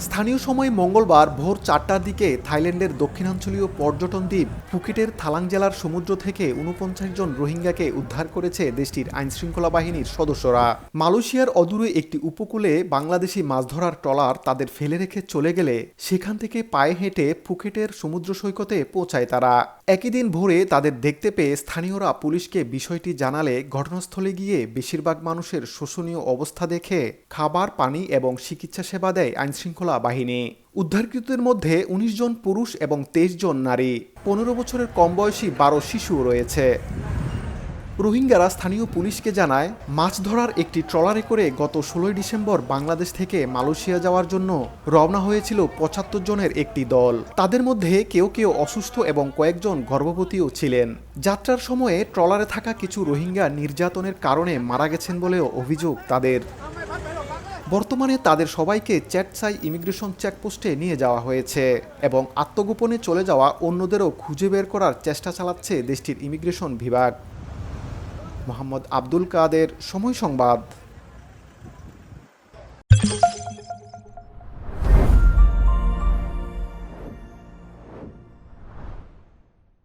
স্থানীয় সময় মঙ্গলবার ভোর ৪টার দিকে থাইল্যান্ডের দক্ষিণাঞ্চলীয় পর্যটন দ্বীপ ফুকেটের থালাং জেলার সমুদ্র থেকে ৪৯ জন রোহিঙ্গাকে উদ্ধার করেছে দেশটির আইনশৃঙ্খলা বাহিনীর সদস্যরা। মালয়েশিয়ার অদূরে একটি উপকূলে বাংলাদেশি মাছ ধরার ট্রলার তাদের ফেলে রেখে চলে গেলে সেখান থেকে পায়ে হেঁটে ফুকেটের সমুদ্র সৈকতে পৌঁছায় তারা। একই দিন ভোরে তাদের দেখতে পেয়ে স্থানীয়রা পুলিশকে বিষয়টি জানালে ঘটনাস্থলে গিয়ে বেশিরভাগ মানুষের শোষণীয় অবস্থা দেখে খাবার, পানি এবং চিকিৎসা সেবা দেয় আইনশৃঙ্খলা বাহিনী। উদ্ধারকৃতদের মধ্যে ১৯ জন পুরুষ এবং ২৩ জন নারী, ১৫ বছরের কম বয়সী ১২ শিশুও রয়েছে। রোহিঙ্গারা স্থানীয় পুলিশকে জানায়, মাছ ধরার একটি ট্রলারে করে গত ১৬ ডিসেম্বর বাংলাদেশ থেকে মালয়েশিয়া যাওয়ার জন্য রওনা হয়েছিল ৭৫ জনের একটি দল। তাদের মধ্যে কেউ কেউ অসুস্থ এবং কয়েকজন গর্ভবতীও ছিলেন। যাত্রার সময়ে ট্রলারে থাকা কিছু রোহিঙ্গা নির্যাতনের কারণে মারা গেছেন বলেও অভিযোগ তাদের। বর্তমানে তাদের সবাইকে চেটসাই ইমিগ্রেশন চেকপোস্টে নিয়ে যাওয়া হয়েছে এবং আত্মগোপনে চলে যাওয়া অন্যদেরও খুঁজে বের করার চেষ্টা চালাচ্ছে দেশটির ইমিগ্রেশন বিভাগ। মোহাম্মদ আব্দুল কাদের, সময় সংবাদ।